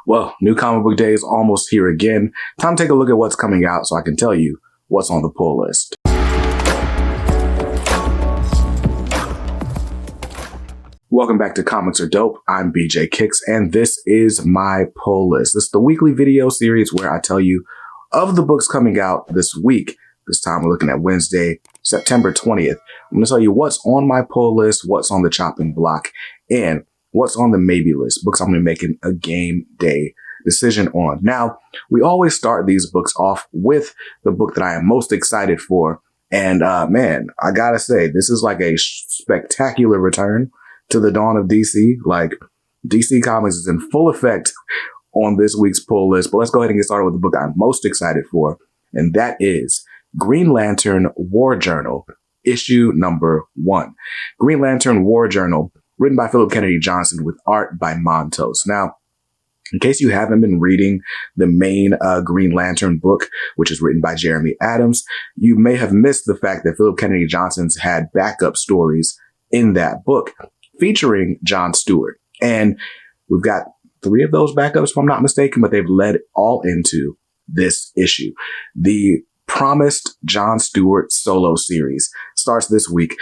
Well, New Comic Book Day is almost here again. Time to take a look at what's coming out so I can tell you what's on the pull list. Welcome back to Comics Are Dope. I'm BJ Kicks, and this is my pull list. This is the weekly video series where I tell you of the books coming out this week. This time we're looking at Wednesday, September 20th. I'm going to tell you what's on my pull list, what's on the chopping block, and what's on the maybe list, books I'm going to be making a game day decision on. Now, we always start these books off with the book that I am most excited for. And man, I gotta say, this is like a spectacular return to the dawn of DC. Like, DC Comics is in full effect on this week's pull list. But let's go ahead and get started with the book I'm most excited for. And that is Green Lantern War Journal, issue number 1. Green Lantern War Journal, written by Philip Kennedy Johnson with art by Montos. Now, in case you haven't been reading the main Green Lantern book, which is written by Jeremy Adams, you may have missed the fact that Philip Kennedy Johnson's had backup stories in that book featuring John Stewart. And we've got 3 of those backups, if I'm not mistaken, but they've led all into this issue. The promised John Stewart solo series starts this week.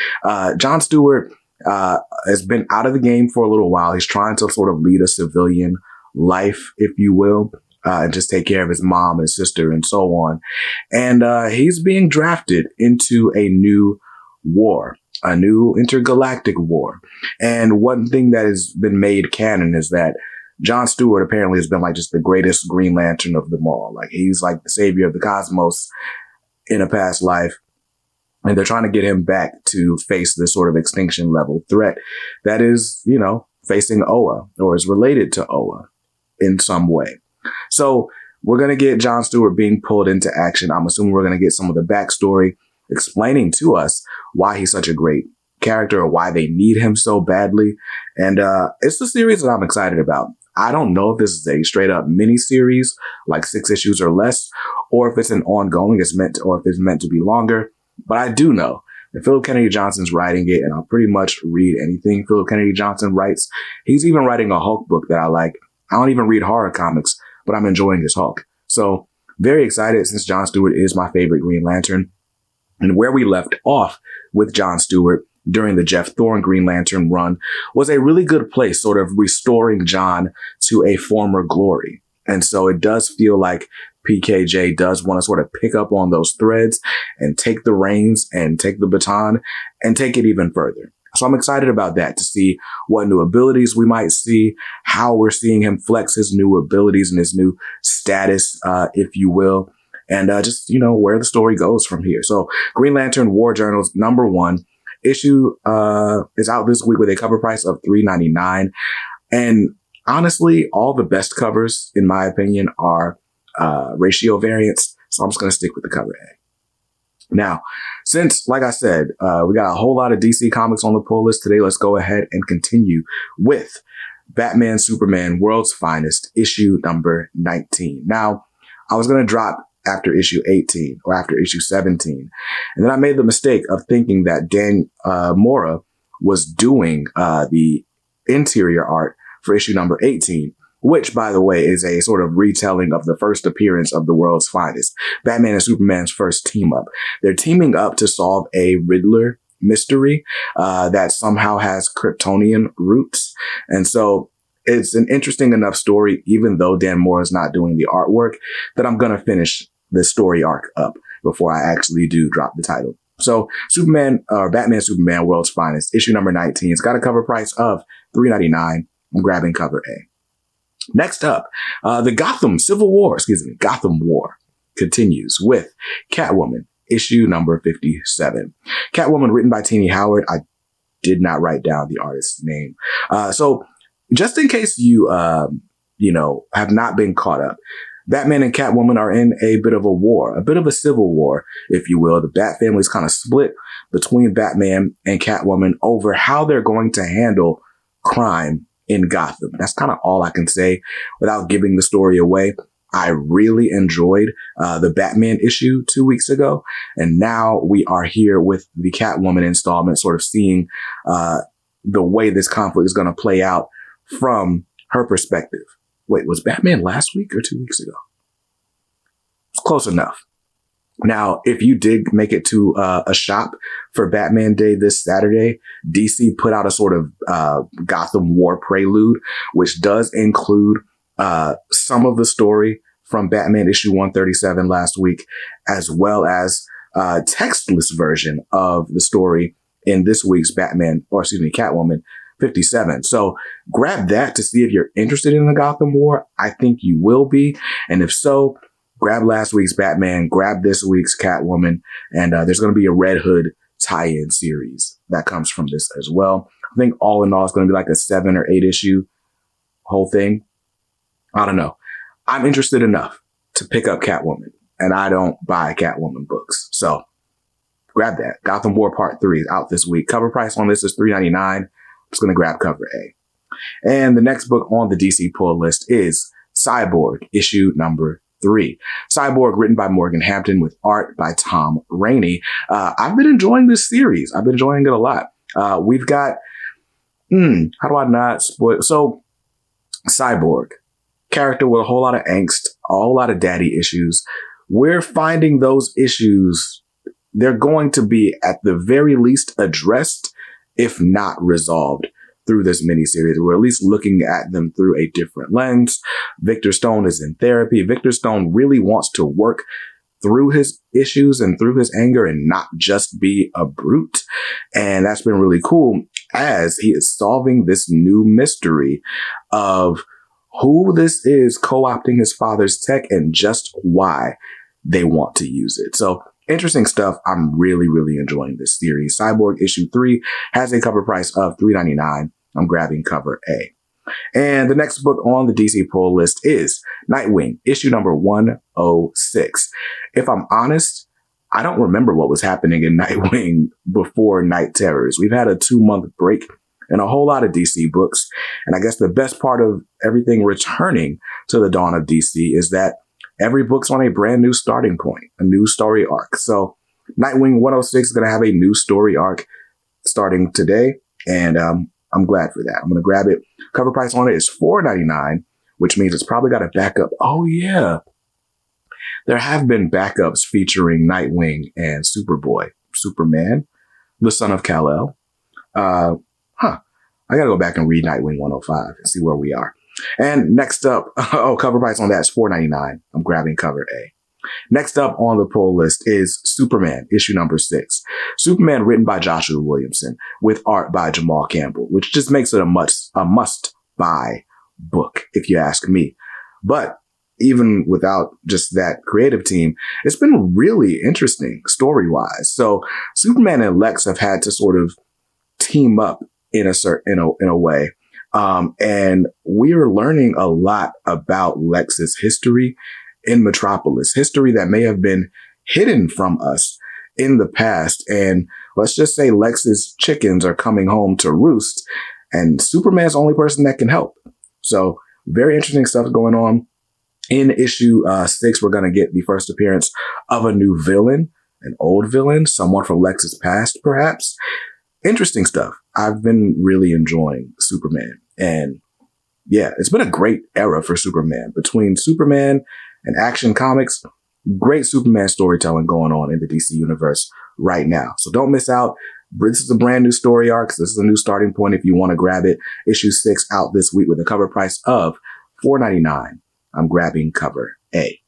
John Stewart has been out of the game for a little while. He's trying to sort of lead a civilian life, if you will, and just take care of his mom and sister and so on. And he's being drafted into a new war, a new intergalactic war. And one thing that has been made canon is that John Stewart apparently has been like just the greatest Green Lantern of them all. Like, he's like the savior of the cosmos in a past life. And they're trying to get him back to face this sort of extinction level threat that is, you know, facing Oa, or is related to Oa in some way. So we're going to get John Stewart being pulled into action. I'm assuming we're going to get some of the backstory explaining to us why he's such a great character, or why they need him so badly. And it's a series that I'm excited about. I don't know if this is a straight up mini series, like 6 issues or less, or if it's an ongoing, or if it's meant to be longer. But I do know that Philip Kennedy Johnson's writing it, and I'll pretty much read anything Philip Kennedy Johnson writes. He's even writing a Hulk book that I like. I don't even read horror comics, but I'm enjoying his Hulk. So very excited, since John Stewart is my favorite Green Lantern. And where we left off with John Stewart during the Jeff Thorne Green Lantern run was a really good place, sort of restoring John to a former glory. And so it does feel like PKJ does want to sort of pick up on those threads and take the reins and take the baton and take it even further. So I'm excited about that, to see what new abilities we might see, how we're seeing him flex his new abilities and his new status, if you will, and just, you know, where the story goes from here. So Green Lantern War Journals number 1 issue is out this week with a cover price of $3.99. And honestly, all the best covers, in my opinion, are ratio variants. So I'm just going to stick with the cover A. Now, since, like I said, we got a whole lot of DC Comics on the pull list today, let's go ahead and continue with Batman Superman World's Finest, issue number 19. Now, I was going to drop after issue 18 or after issue 17. And then I made the mistake of thinking that Dan Mora was doing the interior art for issue number 18. Which, by the way, is a sort of retelling of the first appearance of the World's Finest, Batman and Superman's first team up. They're teaming up to solve a Riddler mystery that somehow has Kryptonian roots. And so it's an interesting enough story, even though Dan Mora is not doing the artwork, that I'm going to finish the story arc up before I actually do drop the title. So Batman Superman World's Finest, issue number 19. It's got a cover price of $3.99. I'm grabbing cover A. Next up, the Gotham War continues with Catwoman, issue number 57. Catwoman, written by Tini Howard. I did not write down the artist's name. So just in case you, have not been caught up, Batman and Catwoman are in a bit of a war, a bit of a civil war, if you will. The Bat family is kind of split between Batman and Catwoman over how they're going to handle crime in Gotham. That's kind of all I can say without giving the story away. I really enjoyed the Batman issue 2 weeks ago. And now we are here with the Catwoman installment, sort of seeing the way this conflict is going to play out from her perspective. Wait, was Batman last week or 2 weeks ago? It's close enough. Now, if you did make it to a shop for Batman Day this Saturday, DC put out a sort of Gotham War prelude, which does include some of the story from Batman issue 137 last week, as well as a textless version of the story in this week's Catwoman 57. So grab that to see if you're interested in the Gotham War. I think you will be. And if so, grab last week's Batman, grab this week's Catwoman, and there's going to be a Red Hood tie-in series that comes from this as well. I think all in all, it's going to be like a 7 or 8 issue whole thing. I don't know. I'm interested enough to pick up Catwoman, and I don't buy Catwoman books. So grab that. Gotham War Part 3 is out this week. Cover price on this is $3.99. I'm just going to grab cover A. And the next book on the DC pull list is Cyborg, issue number 3. Cyborg, written by Morgan Hampton with art by Tom Rainey. I've been enjoying this series. I've been enjoying it a lot. We've got, how do I not spoil? So Cyborg, character with a whole lot of angst, a whole lot of daddy issues. We're finding those issues, they're going to be at the very least addressed, if not resolved, through this miniseries. We're at least looking at them through a different lens. Victor Stone is in therapy. Victor Stone really wants to work through his issues and through his anger and not just be a brute. And that's been really cool as he is solving this new mystery of who this is co-opting his father's tech and just why they want to use it. So interesting stuff. I'm really, really enjoying this series. Cyborg issue 3 has a cover price of $3.99. I'm grabbing cover A. And the next book on the DC pull list is Nightwing, issue number 106. If I'm honest, I don't remember what was happening in Nightwing before Night Terrors. We've had a 2-month break in a whole lot of DC books. And I guess the best part of everything returning to the dawn of DC is that every book's on a brand new starting point, a new story arc. So Nightwing 106 is going to have a new story arc starting today. And I'm glad for that. I'm going to grab it. Cover price on it is $4.99, which means it's probably got a backup. Oh, yeah. There have been backups featuring Nightwing and Superman, the son of Kal-El. I got to go back and read Nightwing 105 and see where we are. And next up, cover price on that is $4.99. I'm grabbing cover A. Next up on the pull list is Superman, issue number 6. Superman, written by Joshua Williamson with art by Jamal Campbell, which just makes it a must-buy book, if you ask me. But even without just that creative team, it's been really interesting story-wise. So Superman and Lex have had to sort of team up in a way. And we are learning a lot about Lex's history in Metropolis, history that may have been hidden from us in the past. And let's just say Lex's chickens are coming home to roost, and Superman's the only person that can help. So very interesting stuff going on. In issue 6, we're going to get the first appearance of a new villain, an old villain, someone from Lex's past, perhaps. Interesting stuff. I've been really enjoying Superman. And yeah, it's been a great era for Superman. Between Superman and Action Comics, great Superman storytelling going on in the DC universe right now. So don't miss out. This is a brand new story arc. This is a new starting point if you want to grab it. Issue 6 out this week with a cover price of $4.99. I'm grabbing cover A.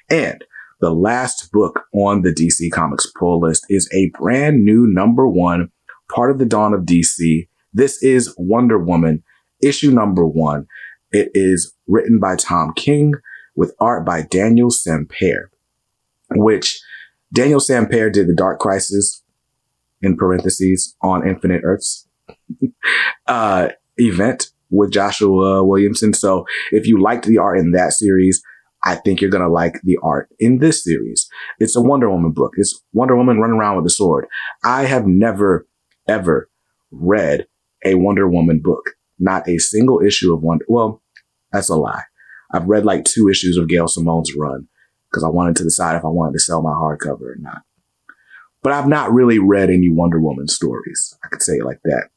And the last book on the DC Comics pull list is a brand new number 1, part of the dawn of DC. This is Wonder Woman, issue number 1. It is written by Tom King with art by Daniel Sampere, which Daniel Sampere did the Dark Crisis, in parentheses, on Infinite Earths event with Joshua Williamson. So if you liked the art in that series, I think you're going to like the art in this series. It's a Wonder Woman book. It's Wonder Woman running around with a sword. I have never, ever read a Wonder Woman book. Not a single issue of Wonder. Well, that's a lie. I've read like 2 issues of Gail Simone's run because I wanted to decide if I wanted to sell my hardcover or not. But I've not really read any Wonder Woman stories. I could say it like that.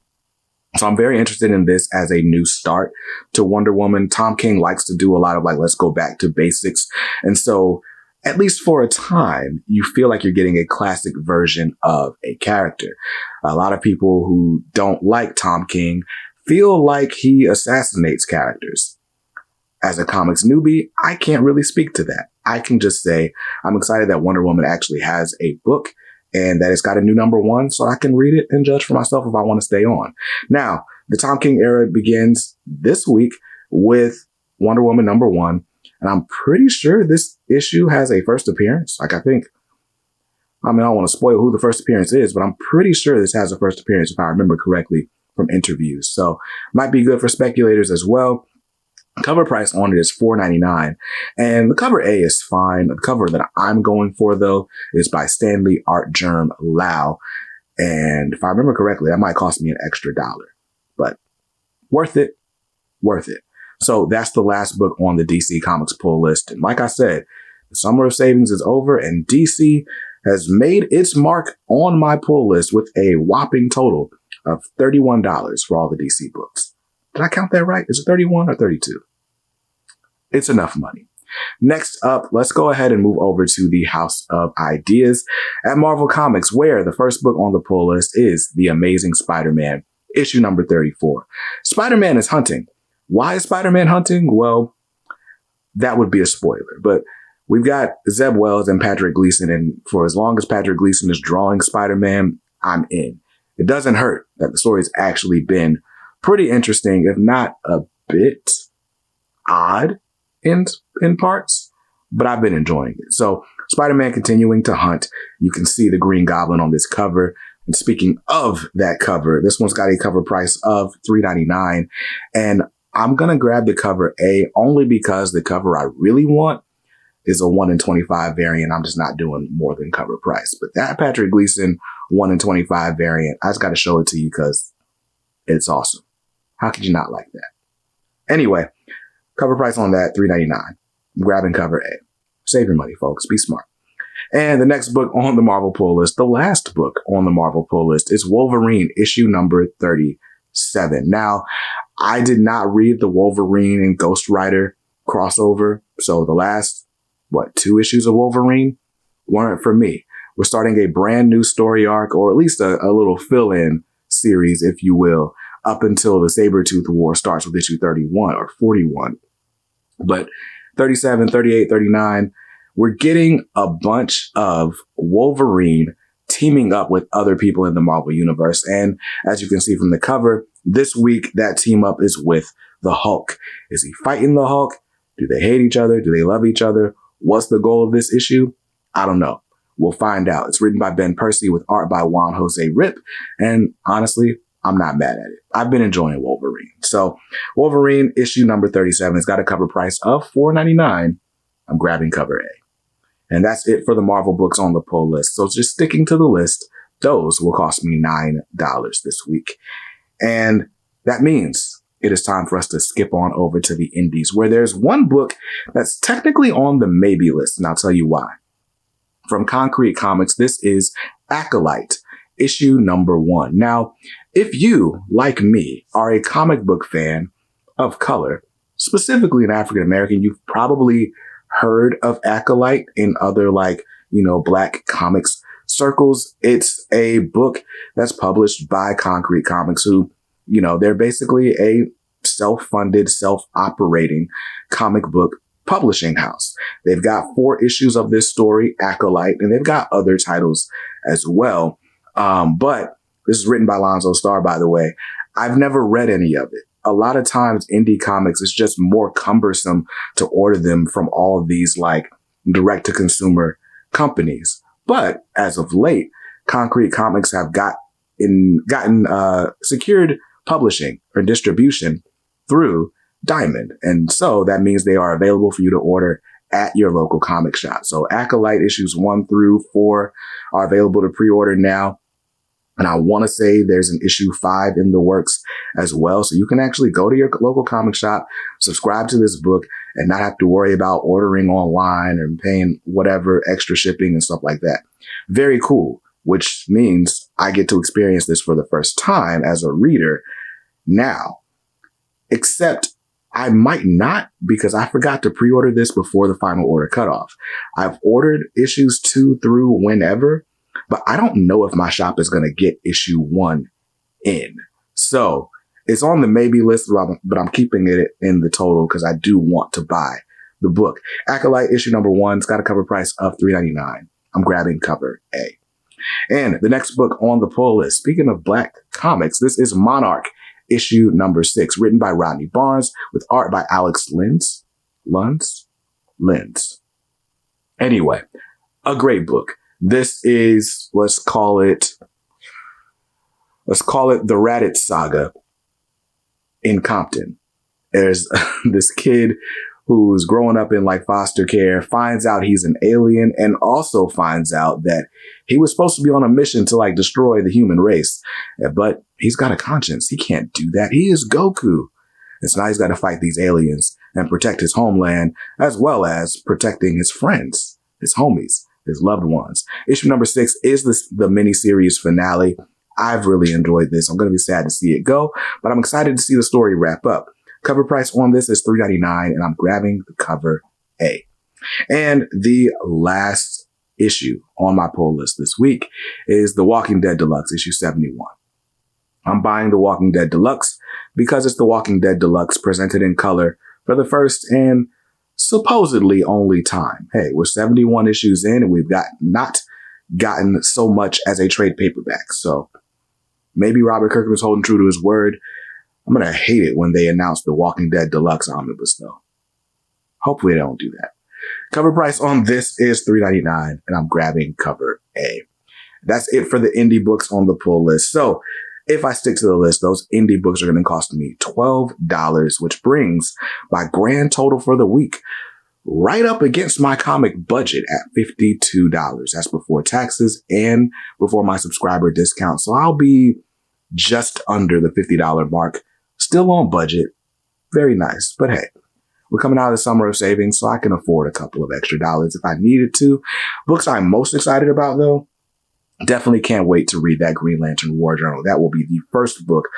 So I'm very interested in this as a new start to Wonder Woman. Tom King likes to do a lot of like, let's go back to basics. And so at least for a time, you feel like you're getting a classic version of a character. A lot of people who don't like Tom King feel like he assassinates characters. As a comics newbie, I can't really speak to that. I can just say I'm excited that Wonder Woman actually has a book and that it's got a new #1, so I can read it and judge for myself if I want to stay on. Now, the Tom King era begins this week with Wonder Woman #1, and I'm pretty sure this issue has a first appearance. I don't want to spoil who the first appearance is, but I'm pretty sure this has a first appearance if I remember correctly from interviews. So might be good for speculators as well. Cover price on it is $4.99, and the cover A is fine. The cover that I'm going for, though, is by Stanley Art Germ Lau, and if I remember correctly, that might cost me an extra $1, but worth it. So that's the last book on the DC Comics pull list, and like I said, the summer of savings is over, and DC has made its mark on my pull list with a whopping total of $31 for all the DC books. Did I count that right? Is it 31 or 32? It's enough money. Next up, let's go ahead and move over to the House of Ideas at Marvel Comics, where the first book on the pull list is The Amazing Spider-Man, issue number 34. Spider-Man is hunting. Why is Spider-Man hunting? Well, that would be a spoiler, but we've got Zeb Wells and Patrick Gleason, and for as long as Patrick Gleason is drawing Spider-Man, I'm in. It doesn't hurt that the story's actually been pretty interesting, if not a bit odd in parts, but I've been enjoying it. So Spider-Man continuing to hunt. You can see the Green Goblin on this cover. And speaking of that cover, this one's got a cover price of $3.99. And I'm going to grab the cover A only because the cover I really want is a 1 in 25 variant. I'm just not doing more than cover price. But that Patrick Gleason 1 in 25 variant, I just got to show it to you because it's awesome. How could you not like that? Anyway, cover price on that, $3.99. I'm grabbing cover A. Save your money, folks. Be smart. And the next book on the Marvel pull list, the last book on the Marvel pull list, is Wolverine, issue number 37. Now, I did not read the Wolverine and Ghost Rider crossover, so the last, 2 issues of Wolverine weren't for me. We're starting a brand new story arc, or at least a little fill-in series, if you will, up until the Sabretooth War starts with issue 31 or 41. But 37, 38, 39, we're getting a bunch of Wolverine teaming up with other people in the Marvel Universe. And as you can see from the cover, this week, that team up is with the Hulk. Is he fighting the Hulk? Do they hate each other? Do they love each other? What's the goal of this issue? I don't know. We'll find out. It's written by Ben Percy with art by Juan Jose Rip. And honestly, I'm not mad at it. I've been enjoying Wolverine. So Wolverine issue number 37 has got a cover price of $4.99. I'm grabbing cover A. And that's it for the Marvel books on the pull list. So just sticking to the list, those will cost me $9 this week. And that means it is time for us to skip on over to the indies, where there's one book that's technically on the maybe list, and I'll tell you why. From Concrete Comics, this is AKOLYTE, issue number 1. Now, if you, like me, are a comic book fan of color, specifically an African American, you've probably heard of AKOLYTE in other Black comics circles. It's a book that's published by Concrete Comics, who, they're basically a self-funded, self-operating comic book publishing house. They've got 4 issues of this story, AKOLYTE, and they've got other titles as well. But this is written by Lonzo Starr, by the way. I've never read any of it. A lot of times indie comics, it's just more cumbersome to order them from all of these direct to consumer companies. But as of late, Concrete Comics have gotten secured publishing or distribution through Diamond. And so that means they are available for you to order at your local comic shop. So AKOLYTE issues 1 through 4 are available to pre-order now. And I want to say there's an issue 5 in the works as well. So you can actually go to your local comic shop, subscribe to this book, and not have to worry about ordering online and paying whatever extra shipping and stuff like that. Very cool, which means I get to experience this for the first time as a reader now. Except I might not, because I forgot to pre-order this before the final order cutoff. I've ordered issues 2 through whenever, but I don't know if my shop is going to get issue 1 in. So it's on the maybe list, but I'm keeping it in the total because I do want to buy the book. AKOLYTE issue number 1. It's got a cover price of $3.99. I'm grabbing cover A. And the next book on the pull list, speaking of Black comics, this is Monarch issue number 6, written by Rodney Barnes with art by Alex Linz. Anyway, a great book. This is, let's call it the Raditz saga in Compton. There's this kid who's growing up in like foster care, finds out he's an alien, and also finds out that he was supposed to be on a mission to like destroy the human race. But he's got a conscience. He can't do that. He is Goku. And so now he's got to fight these aliens and protect his homeland, as well as protecting his friends, his homies, his loved ones. Issue number 6 is the miniseries finale. I've really enjoyed this. I'm going to be sad to see it go, but I'm excited to see the story wrap up. Cover price on this is $3.99, and I'm grabbing the cover A. And the last issue on my pull list this week is The Walking Dead Deluxe, issue 71. I'm buying The Walking Dead Deluxe because it's The Walking Dead Deluxe presented in color for the first and supposedly only time. Hey, we're 71 issues in, and we've not gotten so much as a trade paperback. So maybe Robert Kirkman was holding true to his word. I'm going to hate it when they announce the Walking Dead Deluxe Omnibus, though. Hopefully they don't do that. Cover price on this is $3.99, and I'm grabbing cover A. That's it for the indie books on the pull list. So if I stick to the list, those indie books are going to cost me $12, which brings my grand total for the week right up against my comic budget at $52. That's before taxes and before my subscriber discount. So I'll be just under the $50 mark. Still on budget. Very nice. But hey, we're coming out of the summer of savings, so I can afford a couple of extra dollars if I needed to. Books I'm most excited about, though, definitely can't wait to read that Green Lantern War Journal. That will be the first book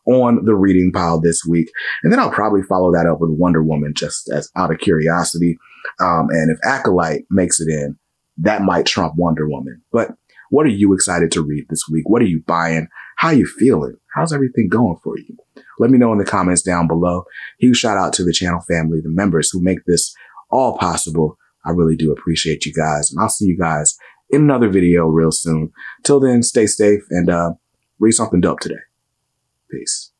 on the reading pile this week. And then I'll probably follow that up with Wonder Woman just as out of curiosity. And if AKOLYTE makes it in, that might trump Wonder Woman. But what are you excited to read this week? What are you buying? How are you feeling? How's everything going for you? Let me know in the comments down below. Huge shout out to the channel family, the members who make this all possible. I really do appreciate you guys. And I'll see you guys in another video real soon. Till then, stay safe and read something dope today. Peace.